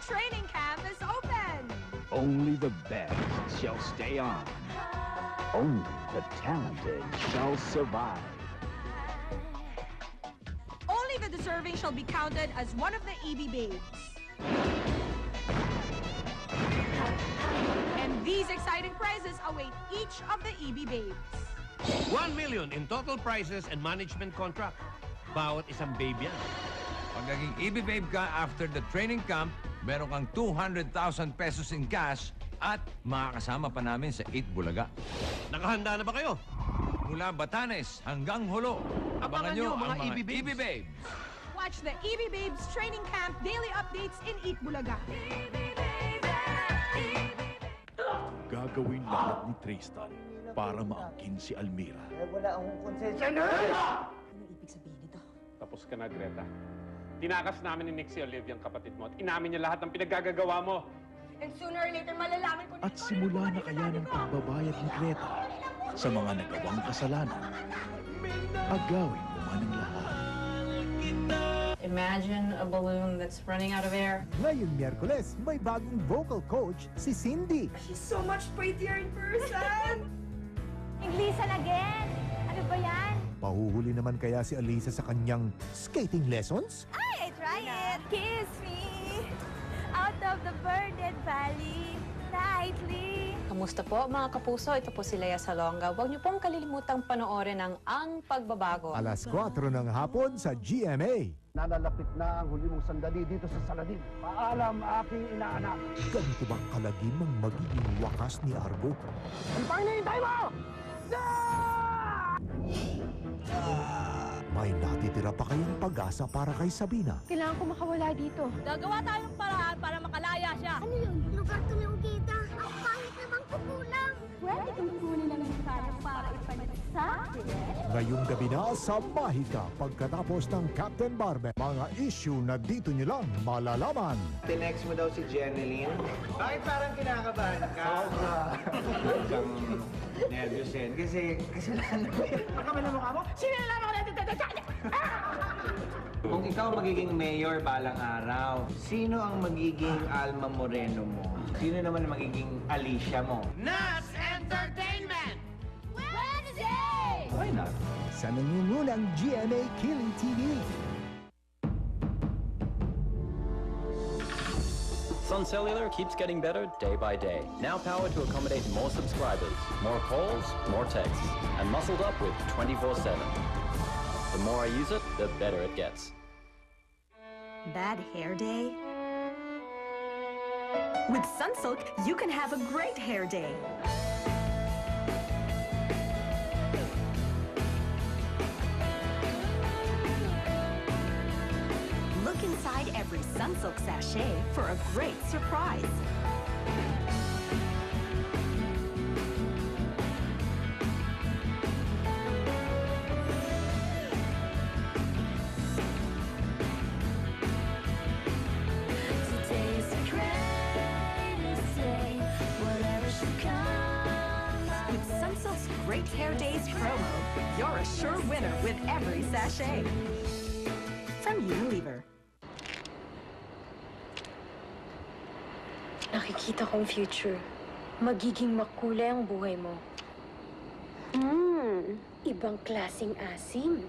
training camp is open. Only the best shall stay on. Only the talented shall survive. Only the deserving shall be counted as one of the EB babes. And these exciting prizes await each of the EB babes. 1 million in total prizes and management contract. Bawat isang babe yan. Pag naging EB Babe ka after the training camp, meron kang 200,000 pesos in cash at makakasama pa namin sa 8 Bulaga. Nakahanda na ba kayo? Mula Batanes hanggang Hulo. Abangan nyo ang mga EB Babes. EB Babes. Watch the EB Babes Training Camp daily updates in Eat Bulaga. Gagawin lahat ni Tristan para maangkin si Almira. Wala akong konsensya na! Anong ibig sabihin nito? Tapos ka na, Greta. Tinakas namin ni Nick si Olivia ang kapatid mo at inamin niya lahat ng pinaggagawa mo. And sooner or later, malalaman ko At simula na kaya ng pagbabayad ni Greta sa mga nagawang kasalanan. Agawin mo man ang lahat. Imagine a balloon that's running out of air. Ngayong Miyerkules, may bagong vocal coach si Cindy. She's so much prettier in person! Englisan again! Ano ba yan? Pahuhuli naman kaya si Alisa sa kanyang skating lessons? Ay, I try it! Kiss me! Out of the burdened valley, nightly. Kamusta po mga kapuso? Ito po si Lea Salonga. Huwag niyo pong kalilimutang panoorin ang Pagbabago. Alas 4 ng hapon sa GMA. Nalalapit na ang huli mong sandali dito sa Saladin. Paalam, aking inaanak. Ganito bang kalagim ang magiging wakas ni Argo? Ano pang hinihintay mo? May natitira pa kayang pag-asa para kay Sabina. Kailangan ko makawala dito. Gagawa tayo ng paraan para makalaya siya. Ano yun? Lugar to ni Ugeda. Ang pangit namang kukulang. Pwede kong kunin ang sana para ipalit sa akin. Ngayong gabi na sa Mahika pagkatapos ng Captain Barbe. Mga issue na dito nyo lang malalaman. Tinext mo daw si Jeneline. Bakit parang kinakabahan ka? Sobra. Kang nervous yan. Kasi kasalanan mo yan. Kami na mukha mo? Sinilalaman ko na ito! Kung ikaw magiging mayor balang araw, sino ang magiging Alma Moreno mo? Sino naman ang magiging Alicia mo? Nas Entertainment! Wednesday! Why not? Sa nangungunang GMA Killing TV. Sun Cellular keeps getting better day by day. Now powered to accommodate more subscribers, more calls, more texts, and muscled up with 24/7. The more I use it, the better it gets. Bad hair day? With Sunsilk, you can have a great hair day. Look inside every Sunsilk sachet for a great surprise. With Sunsilk's Great Hair Days promo, you're a sure winner with every sachet. From Unilever. Nakikita kong future. Magiging makulay ang buhay mo. Ibang klaseng asim.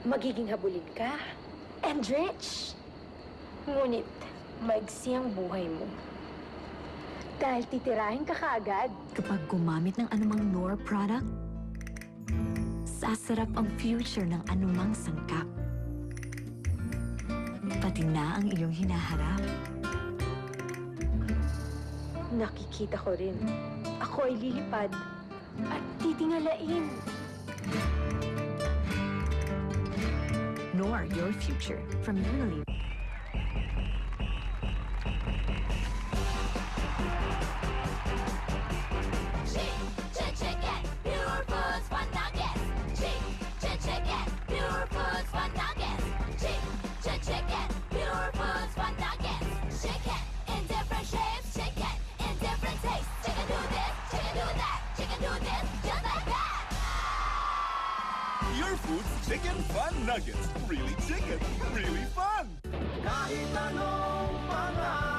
Magiging habulin ka. And rich. Ngunit, maigsi ang buhay mo. Dahil titirahin ka kaagad. Kapag gumamit ng anumang Nor product, sasarap ang future ng anumang sangkap. Pati na ang iyong hinaharap. Nakikita ko rin. Ako ay lilipad at titingalain. Nor your future from Unilever. Your Foods Chicken Fun Nuggets. Really chicken, really fun. Kahit anong pangarap.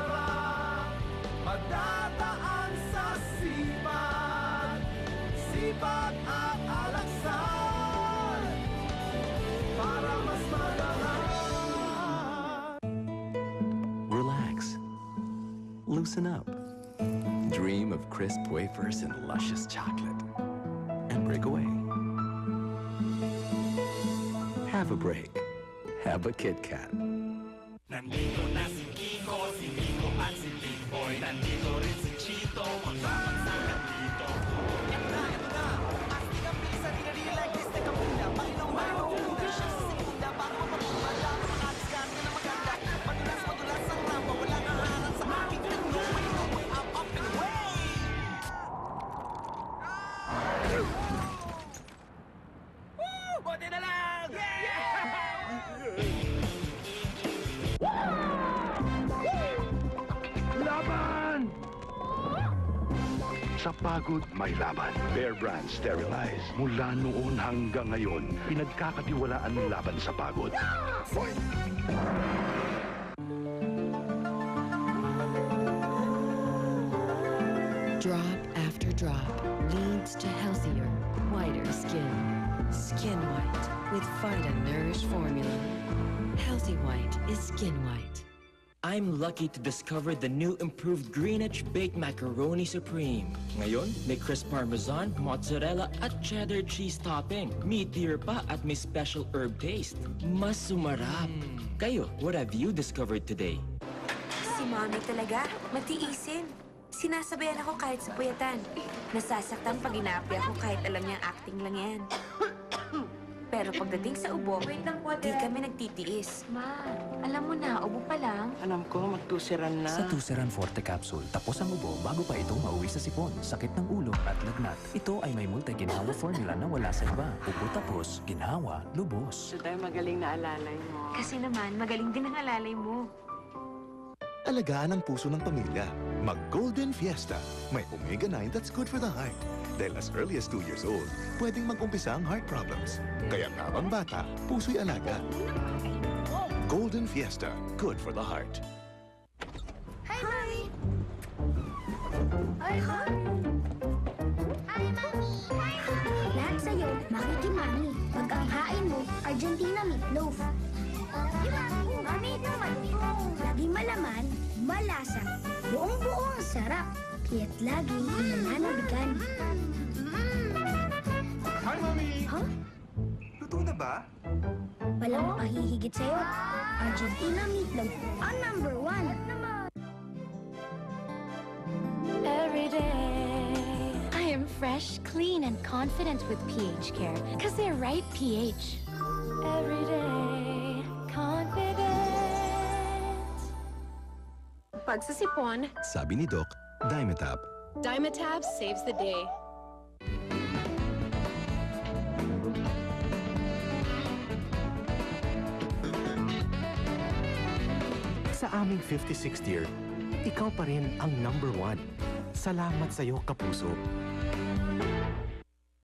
loosen up. Dream of crisp wafers and luscious chocolate. And break away. Have a break. Have a Kit Kat. Nandito na si Kiko at si Big Boy. Nandito rin si Chito, magbabagsakan dito. Ito na, astig ang bisa, di na rin like this, teka muna. Panginaw-mainaw muna siya sa segunda, bago magpapala. Alis ka na maganda, madulas ang ramba, wala kang harang sa aking tango. No way, I'm up and away! Woo! Buti na lang! Laban! Sa pagod, may laban. Bear Brand Sterilize. Mula noon hanggang ngayon, pinagkakatiwalaan ng laban sa pagod. Drop after drop leads to healthier, whiter skin. Skin White with Vita Nourish formula. Healthy white is Skin White. I'm lucky to discover the new improved Greenwich Baked Macaroni Supreme. Ngayon, may crisp parmesan, mozzarella at cheddar cheese topping. Meatier pa at may special herb taste. Mas sumarap. Kayo, what have you discovered today? Si Mommy talaga, matiisin. Sinasabayan ako kahit sa puyatan. Nasasaktan pag inaapi ako kahit alam niyang acting lang yan. Pero pagdating sa ubo, di kami nagtitiis. Ma, alam mo na, ubo pa lang. Alam ko, magtusiran na. Sa Tusiran Forte Capsule, tapos ang ubo bago pa ito mauwi sa sipon, sakit ng ulo at lagnat. Ito ay may multi-ginhawa formula na wala sa iba. Ubo tapos, ginhawa, lubos. So tayo magaling na alalay mo. Kasi naman, magaling din ang alalay mo. Alagaan ang puso ng pamilya. Mag-Golden Fiesta. May omega-9 that's good for the heart. Dahil as early as 2 years old, pwedeng mag-umpisa ang heart problems. Kaya habang bata, puso'y alaga. Golden Fiesta. Good for the heart. Hi, Mommy! Hi, Mommy! Lahat sa'yo, makikimami. Pag ang hain mo, Argentina meatloaf. Mami, naman ito. Laging malaman, malasa. Buong-buo ang sarap. Kaya't laging inananabigan. Hi, Mommy! Huh? Luto na ba? Walang pahihigit sa'yo. Argentina meatloaf, ang number 1. Every day, I am fresh, clean, and confident with pH Care, because they're right pH. Every day, confident. Pagsasipon, sabi ni Doc, Dimetap. Dimetab saves the day. Sa aming 56th year, ikaw pa rin ang number 1. Salamat sa'yo, Kapuso.